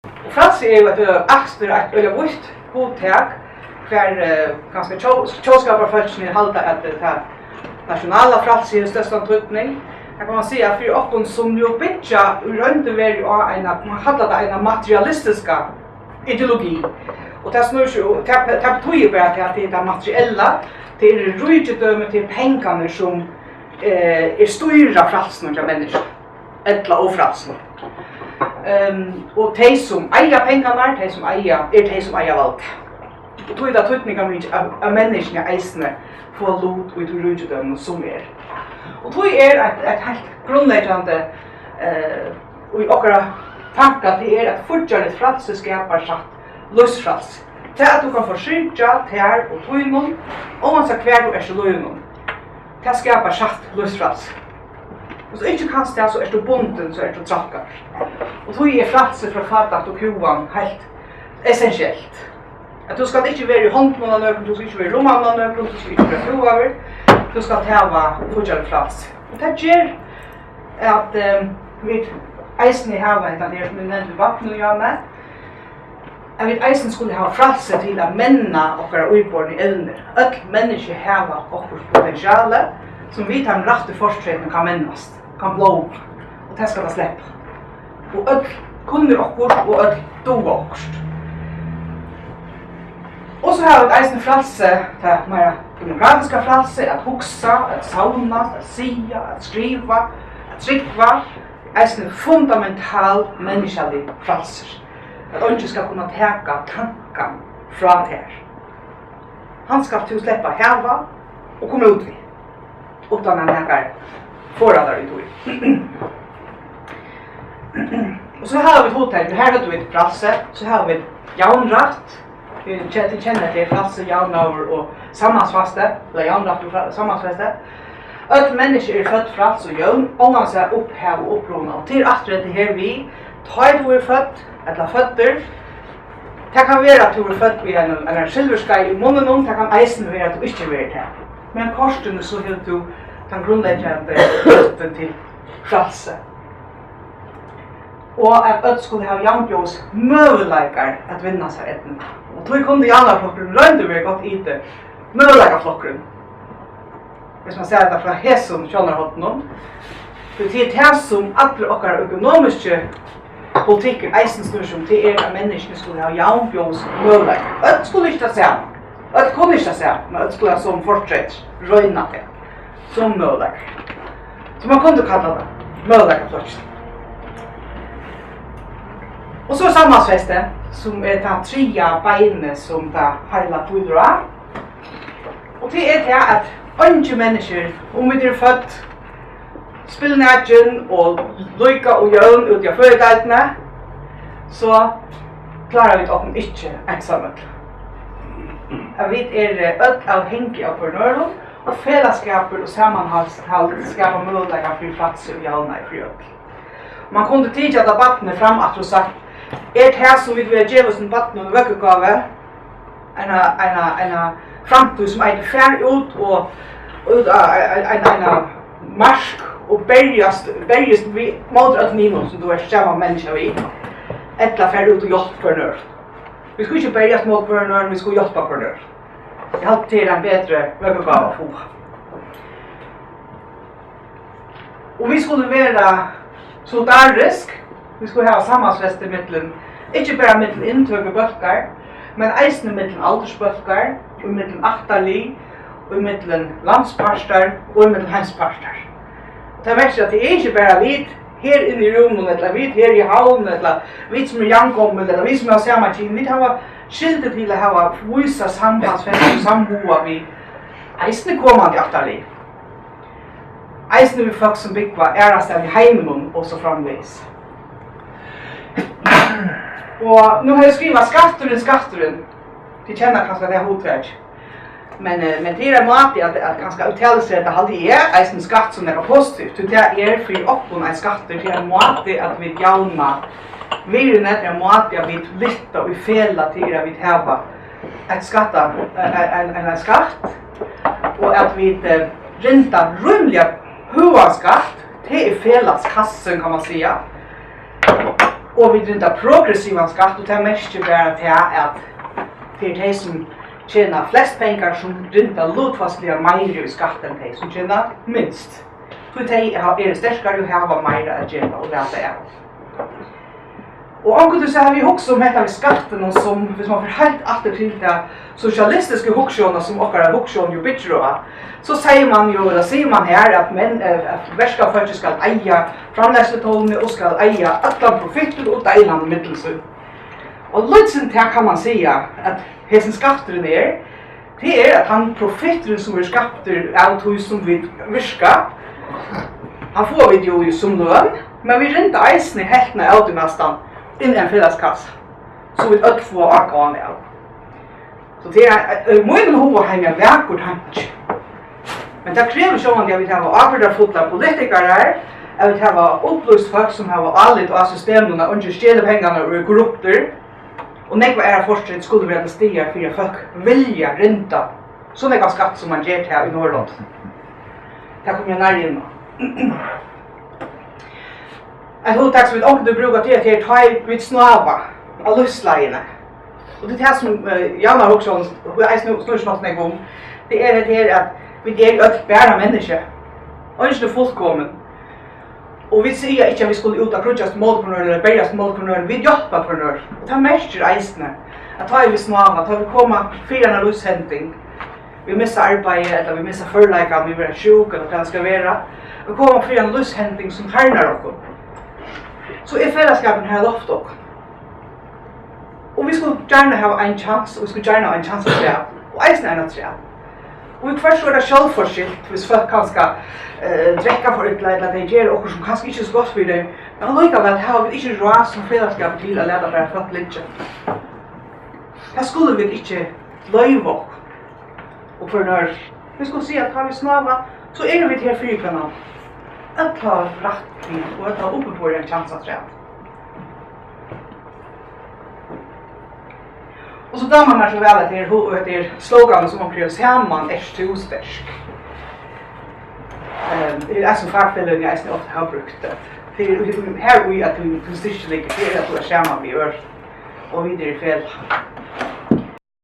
Och frälse är ju ett axter ett eller visst godtag kvar ganska tjåskaparfolkene halda att det nationella frälse är största tydning. Här kan man säga för oss som ju bitcha röntgenvärde och man kallar det en materialistiska ideologi. Och det snurrar ju det betyder bara att det är materiella, det är rydgedöme till pengarna som är styra frälsen av människor. Eller ofrälsen. Och de som äger pengarna, de som äger vald. Och då är det tydningen av människorna eisne får lot och i rydgedöme som är. Och då är ett helt grundläggande och i åkara tankar det är att fortfarande frälse skapar satt lösfrälse. Det är att du kan försynja tär och tøynum, och man ska kvar du är så löjnum. Det skapar satt lösfrälse. Och så inte kan det så är du bunden så är du trackar. Och då är frälse från fatat och kovan helt essentiellt. Att du ska inte vara i hånden av någon, du ska inte vara i rumman av någon, du ska inte vara kovaver. Du ska täva fortfarande frälse. Och det gör att vi eisen har en där som nämnde vatten och jag med. Att vi eisen skulle ha frälse till att männa och våra utborna evner. Öll människor har okkurs potential som vi tar rätt forskning kan männas, kan blå och det ska det släppa. Och öll kunde okkurs och öll do okkurs. Och så har vi eisen frälse till mer demokratiska frälse, att huxa, att sauna, att sia, att skriva, att trycka. Eisen fundamental människalig frälse. Att inte ska kunna täcka tanken från här. Han ska till släppa häva och komma ut vid. Utan han häkar förradar i tog. Och så har vi hotellet. Här har vi ett frälse. Så har vi jaunratt. Vi känner till frälse, jaunaver och sammansfaste. Eller jaunratt och sammansfaste. Öll människor är född frälse och jaun. Ångan sig upphäv och upprona. Och till att det här vi tar du är född. Eller fötter. Det kan vara att du är född vid en silverskaj i munnen. Det kan eisen vara att du inte är det. Men korsten så helt du den grundläggande rötten till frälse. Och att öll skulle ha jaunbjås möjligheter att vinna sig etna. Och då kunde i andra flockren rönde vi gott i det möjlighetsflockren. Hvis man säger det från hässon känner honom. För det är det som alla åkara ekonomiska politiken eisen snur som till att människor skulle ha jaunbjås möjligheter. Öll skulle inte säga. Öll kunde inte säga. Men öll skulle ha som fortsätt röjna det. Som möjligheter. Så man kunde kalla det möjlighetsflockren. Och så sammansfäste som är det trea beinet som det hela tydor av. Och det är det att inte människor, om vi är född, spillnägen och lycka och jön ut i företagarna, så klarar vi det också inte ensamhet. Vi är avhängiga av våra och fällskapet och sammanhåll skapar möjligheter för plats och jölna i fröd. Man kunde tidigare debatten fram att du sagt är det här som vi vill ge oss en vatten och väckegave en framtid som är fär ut och en marsk och bergast mot att nivån som du är samma människa vid eller fär ut och hjälpa för nörd. Vi ska inte bergast mot för nörd, vi ska hjälpa för nörd. Jag har till en bättre väckegave att få. Och vi skulle vara solidarisk. Vi skulle ha sammansfäste mittlen, inte bara mittlen intøk bölkar, men eisne mittlen aldersbölkar, og mittlen achtarli, og mittlen landsparstar, og mittlen hemsparstar. Det verkar att det är inte bara vi här inne i rummen, eller vi här i havnen, eller vi som är jankommen, eller vi som har samma tid. Vi har skiltet till att ha vissa sambandsfäste och samboa vid eisne kommande achtarli. Eisne vi folk som byggva äraställ i heimen och så framvis. Och nu har jag skrivit skatturen. De känner kanske att det är hotväg. Men det är måte att kanske uttala sig att det alltid är en skatt som är positivt. Det är för oppen en skatter till en måte att vi jauna. Vi är inte en måte att vi lyfter och fälla till att vi har en skatt. Och att vi räntar rymliga huvudskatt till fällas kassen kan man säga. Och vi drinta progressiva skatt och det mest bara till att för de som tjänar flest pengar som drinta lutfastliga mer i skatt än de som tjänar minst. För de är starkare och har mer att tjäna och det är. Och angående så har vi också om detta med skatten och som, hvis man får helt atter till det socialistiska huksjoner som åkara huksjon ju bidrar, så säger man här att värska folk ska eia framlägseltålene och ska eia alla profiter och deilande mittelsum. Och lutsen till kan man säga att hesen skatteren det är att han profiteren som är skapter av tog som vi virka, han får vi ju som lön, men vi rent eisne heltna av det nästan in en fredagskassa. Så vi öll få akan av. Så det är mycket hova hemma verkort hank. Men det kräver så att jag vill ha arbetarfotla politiker här. Jag vill ha upplyst folk som har allit av systemen och inte stjäla pengarna ur korrupter. Och nekva era forskning skulle vara stiga för att folk vilja renta så mycket skatt som man ger till här i Norrland. Det kommer jag närmare in. Ett huvudtag som vi inte brukar till att ta vid snabba av lustlägena. Och det här som Janna också snurrsnått om, det är det att vi är ett bära människa. Och inte fullkommen. Och vi säger inte att vi skulle ut av krutjast målprenör eller bergast målprenör, vi hjälper prenör. Och ta märker eisne. Att ta vid snabba, ta vi komma fyra lushämtning. Vi missar arbete eller vi missar förlägga om vi blir sjuk eller vad det ska vara. Vi kommer fyra lushämtning som tärnar oss. Så är fällskapen här loft också. Och vi skulle gärna ha en chans, och vi skulle gärna ha en chans att träda. Och eisne en att träda. Och vi förstår det självforskilt, hvis folk kanske dräcka för ett eller det ger och som kanske inte är så gott för dem. Men likaväl har vi inte råd som fällskap till att lära bara folk lite. Här skulle vi inte löjva och för när vi skulle se att har vi snabba så är vi till fyrkvarna. Att ha rätt och att ha uppe på en chans att träda. Och så dammar man så väl att det är sloganen som omkring samman är stostärsk. Det är som fackfällen jag ofta har brukt det. Det är här vi att vi konstitligt ligger till att det är samman vi gör. Och vidare fel.